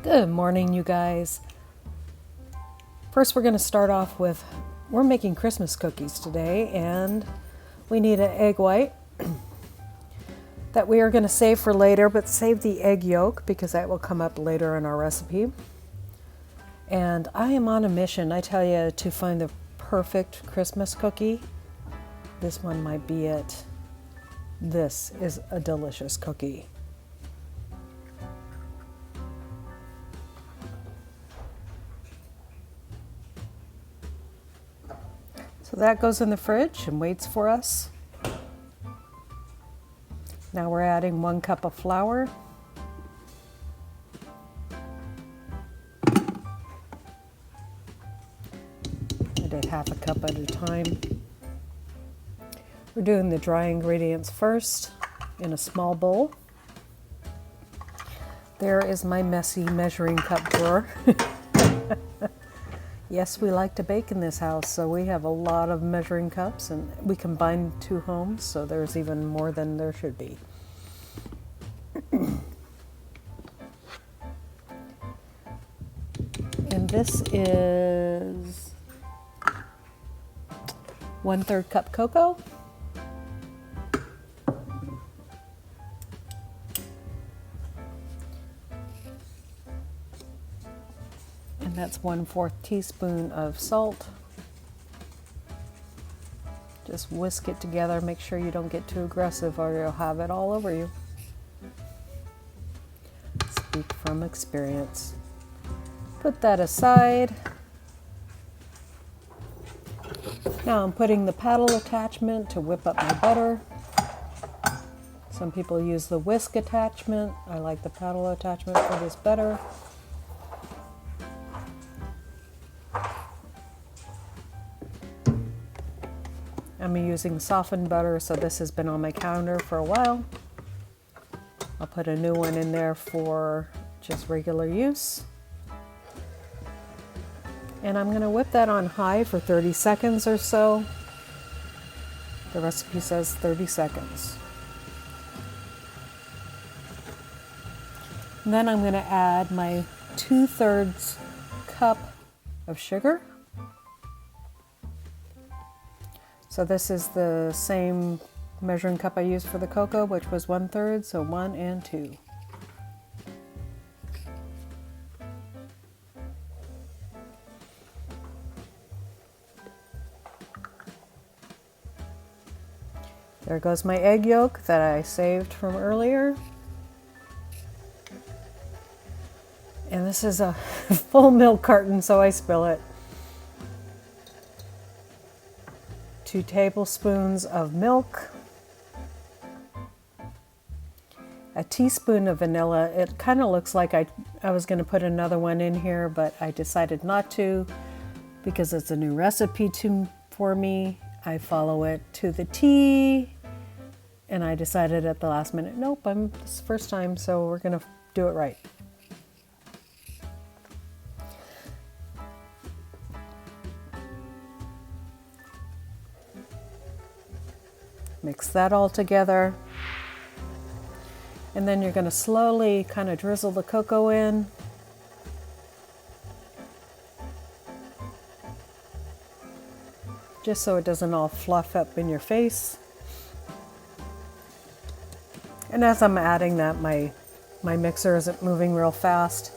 Good morning, you guys. First, we're going to start off with, we're making Christmas cookies today, and we need an egg white that we are going to save for later, but save the egg yolk because that will come up later in our recipe. And I am on a mission, I tell you, to find the perfect Christmas cookie. This one might be it. This is a delicious cookie. So that goes in the fridge and waits for us. Now we're adding 1 cup of flour. I did half a cup at a time. We're doing the dry ingredients first in a small bowl. There is my messy measuring cup drawer. Yes, we like to bake in this house, so we have a lot of measuring cups, and we combined 2 homes, so there's even more than there should be. And this is 1/3 cup cocoa. And that's 1/4 teaspoon of salt. Just whisk it together. Make sure you don't get too aggressive or you'll have it all over you. Speak from experience. Put that aside. Now I'm putting the paddle attachment to whip up my butter. Some people use the whisk attachment. I like the paddle attachment for this better. I'm using softened butter, so this has been on my counter for a while. I'll put a new one in there for just regular use. And I'm going to whip that on high for 30 seconds or so. The recipe says 30 seconds. And then I'm going to add my 2/3 cup of sugar. So this is the same measuring cup I used for the cocoa, which was 1/3, so 1 and 2. There goes my egg yolk that I saved from earlier. And this is a full milk carton, so I spill it. 2 tablespoons of milk, a teaspoon of vanilla. It kind of looks like I was going to put another one in here, but I decided not to because it's a new recipe for me. I follow it to the T, and I decided at the last minute, nope, this is the first time, so we're going to do it right. Mix that all together. And then you're going to slowly kind of drizzle the cocoa in. Just so it doesn't all fluff up in your face. And as I'm adding that, my mixer isn't moving real fast.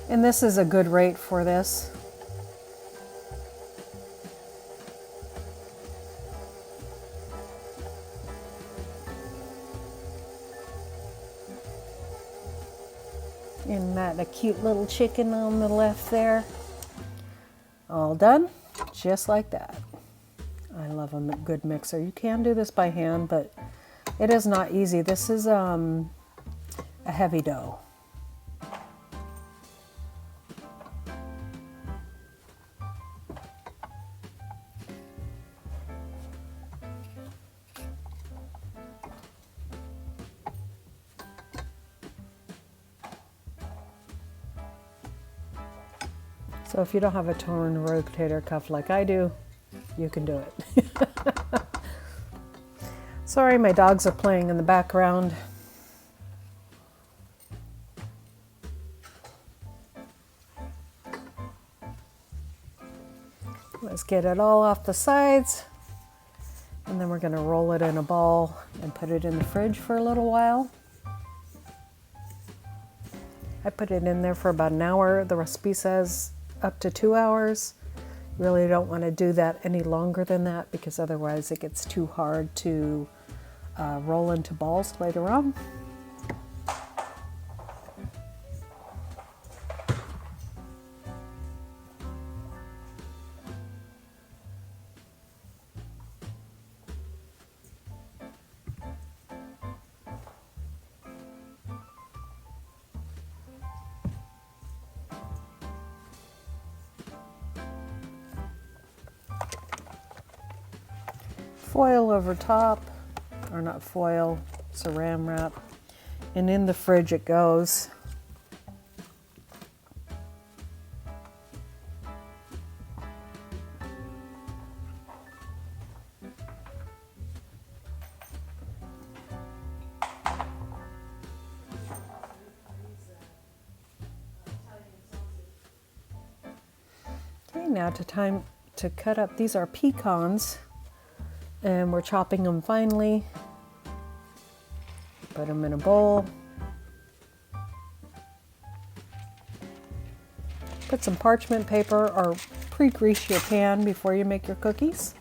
And this is a good rate for this. And that a cute little chicken on the left there. All done, just like that. I love a good mixer. You can do this by hand, but it is not easy. This is a heavy dough. So if you don't have a torn rotator cuff like I do, you can do it. Sorry, my dogs are playing in the background. get it all off the sides. And then we're going to roll it in a ball and put it in the fridge for a little while. I put it in there for about an hour. The recipe says up to 2 hours. You really don't want to do that any longer than that because otherwise it gets too hard to roll into balls later on. Foil over top, or not foil, saran wrap, and in the fridge it goes. Okay, now time to cut up. These are pecans. And we're chopping them finely. Put them in a bowl. Put some parchment paper or pre-grease your pan before you make your cookies.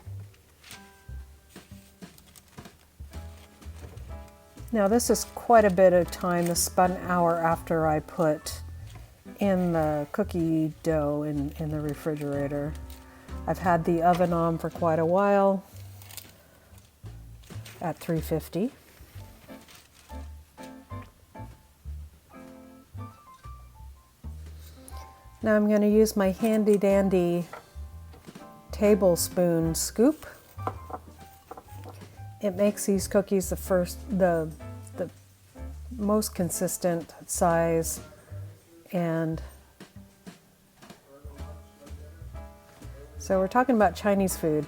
Now this is quite a bit of time. This is about an hour after I put in the cookie dough in the refrigerator. I've had the oven on for quite a while. At 350. Now I'm going to use my handy dandy tablespoon scoop. It makes these cookies the most consistent size, and so we're talking about Chinese food.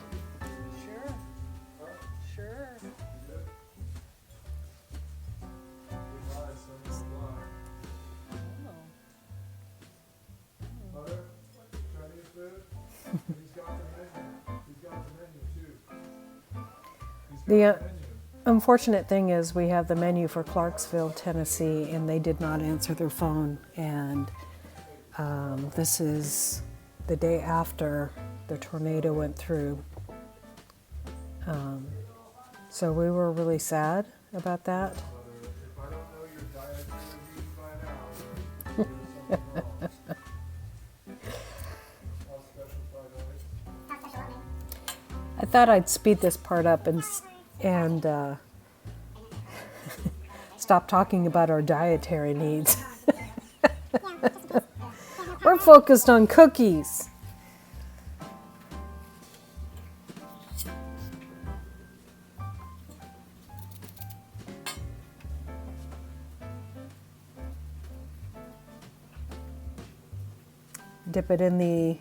The unfortunate thing is we have the menu for Clarksville, Tennessee, and they did not answer their phone. And this is the day after the tornado went through. So we were really sad about that. I thought I'd speed this part up and stop talking about our dietary needs. We're focused on cookies. Dip it in the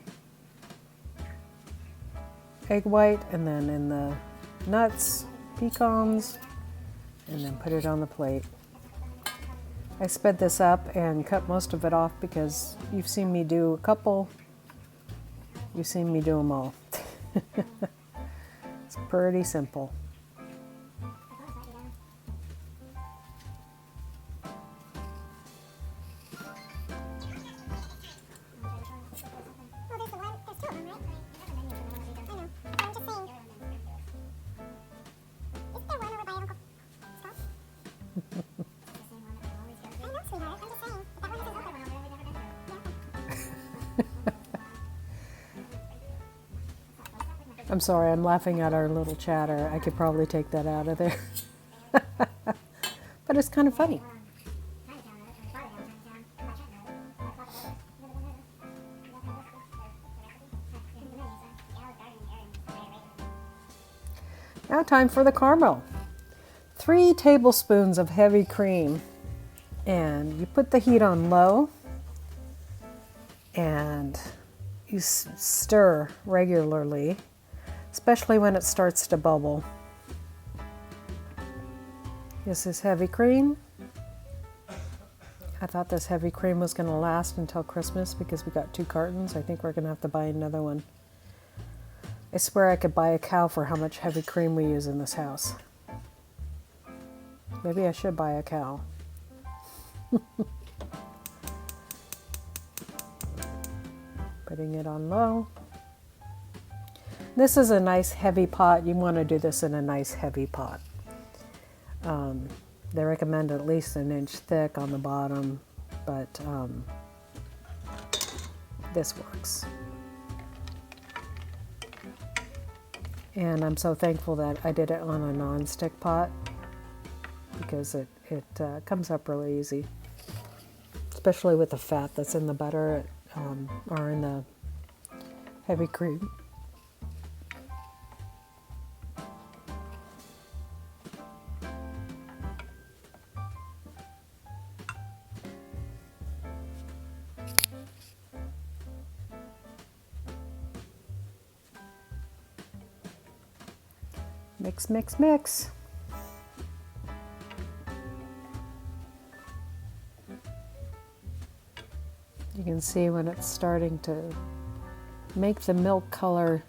egg white and then in the nuts, pecans, and then put it on the plate. I sped this up and cut most of it off because you've seen me do a couple, you've seen me do them all. It's pretty simple. I'm sorry, I'm laughing at our little chatter. I could probably take that out of there. But it's kind of funny. Now time for the caramel. 3 tablespoons of heavy cream. And you put the heat on low. And you stir regularly, especially when it starts to bubble. This is heavy cream. I thought this heavy cream was going to last until Christmas because we got 2 cartons. I think we're going to have to buy another one. I swear I could buy a cow for how much heavy cream we use in this house. Maybe I should buy a cow. Putting it on low. This is a nice heavy pot. You want to do this in a nice heavy pot. They recommend at least 1 inch thick on the bottom, but this works. And I'm so thankful that I did it on a non-stick pot because it comes up really easy, especially with the fat that's in the butter or in the heavy cream. Mix, mix, mix. You can see when it's starting to make the milk color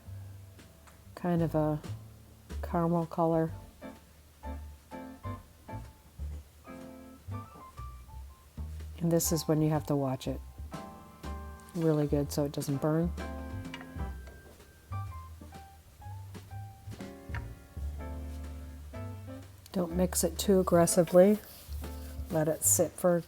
kind of a caramel color. And this is when you have to watch it really good so it doesn't burn. Don't mix it too aggressively. Let it sit for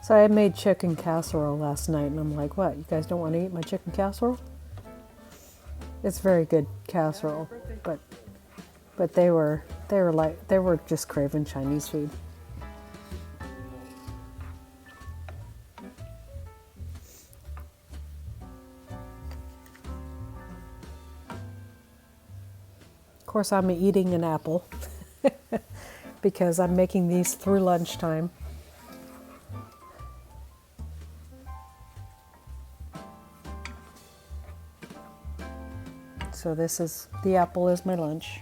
So I made chicken casserole last night, and I'm like, what, you guys don't want to eat my chicken casserole? It's very good casserole, but they were just craving Chinese food. Of course, I'm eating an apple because I'm making these through lunchtime. So the apple is my lunch.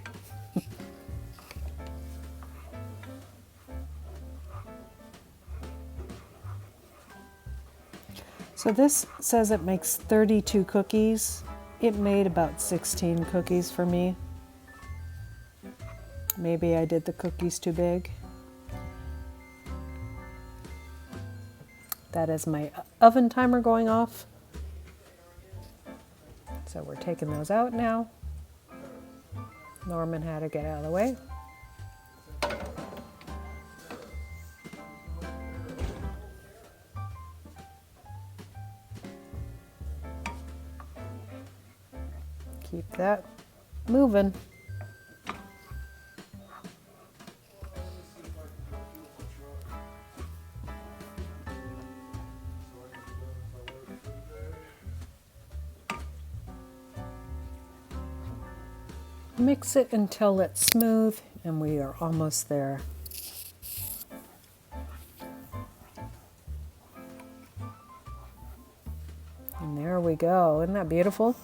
So this says it makes 32 cookies. It made about 16 cookies for me. Maybe I did the cookies too big. That is my oven timer going off. So we're taking those out now. Norman had to get out of the way. Keep that moving. Mix it until it's smooth, and we are almost there. And there we go. Isn't that beautiful?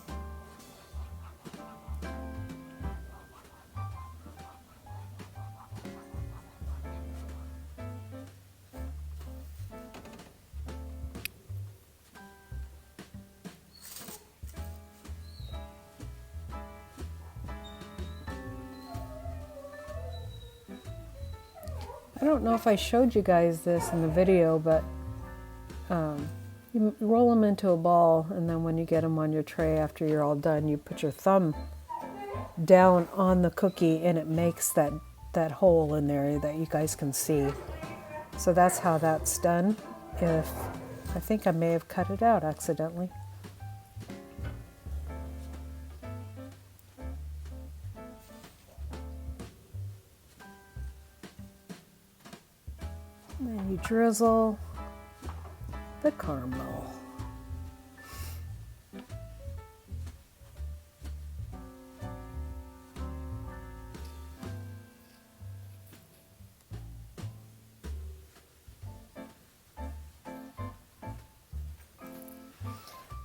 I don't know if I showed you guys this in the video, but you roll them into a ball, and then when you get them on your tray after you're all done, you put your thumb down on the cookie, and it makes that hole in there that you guys can see. So that's how that's done. I think I may have cut it out accidentally. And then you drizzle the caramel.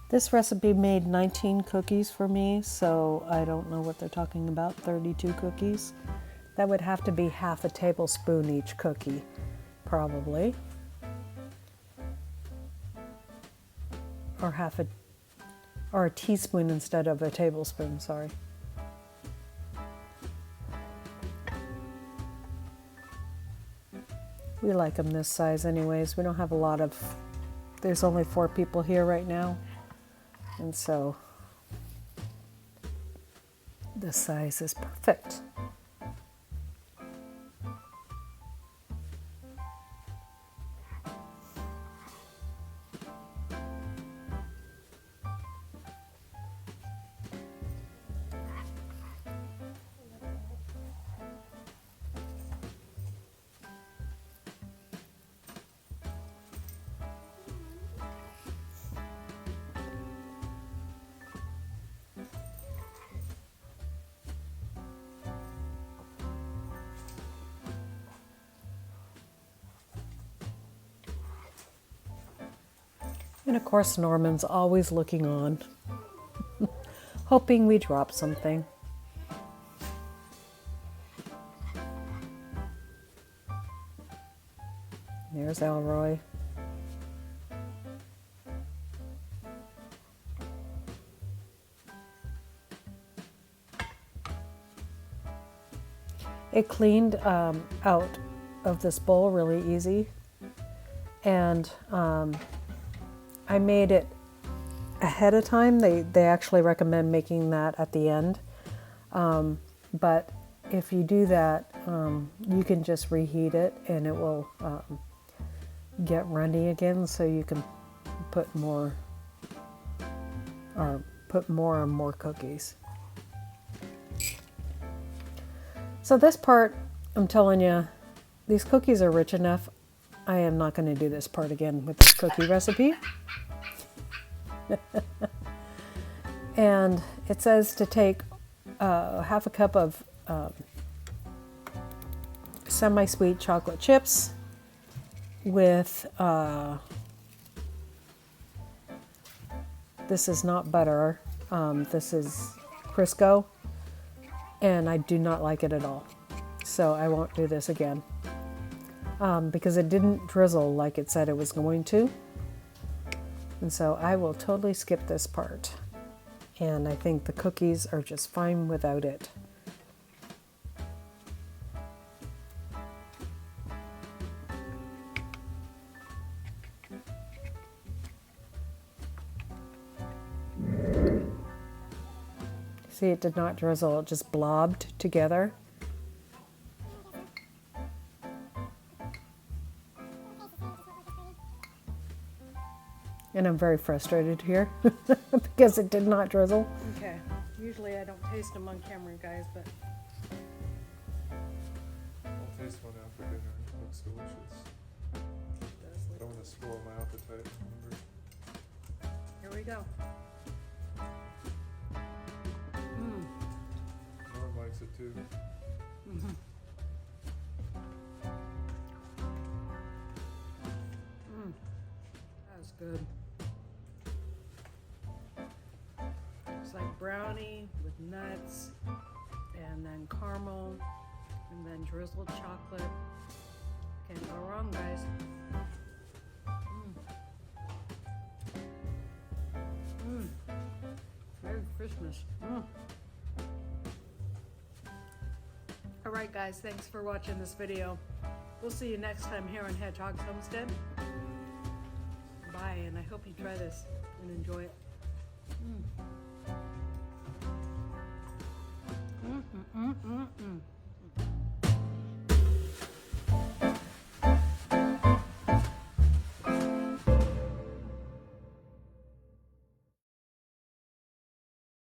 This recipe made 19 cookies for me, so I don't know what they're talking about, 32 cookies. That would have to be half a tablespoon each cookie, probably. Or a teaspoon instead of a tablespoon, sorry. We like them this size anyways. We don't have a lot of, there's only 4 people here right now. And so this size is perfect. And of course, Norman's always looking on, hoping we drop something. There's Elroy. It cleaned out of this bowl really easy, and I made it ahead of time. They actually recommend making that at the end, but if you do that, you can just reheat it and it will get runny again, so you can put more and more cookies. So this part, I'm telling you, these cookies are rich enough. I am not going to do this part again with this cookie recipe. And it says to take half a cup of semi-sweet chocolate chips with, this is not butter, this is Crisco, and I do not like it at all. So I won't do this again because it didn't drizzle like it said it was going to. And so I will totally skip this part. And I think the cookies are just fine without it. See, it did not drizzle, it just blobbed together. And I'm very frustrated here because it did not drizzle. Okay, usually I don't taste them on camera, guys, but... I'll taste one after dinner. It looks delicious. I don't want to spoil my appetite. Remember? Here we go. Norm likes it too. That was good. It's like brownie with nuts, and then caramel, and then drizzled chocolate. Can't go wrong, guys. Merry Christmas. Alright guys, thanks for watching this video. We'll see you next time here on Hedgehog's Homestead. Bye, and I hope you try this and enjoy it.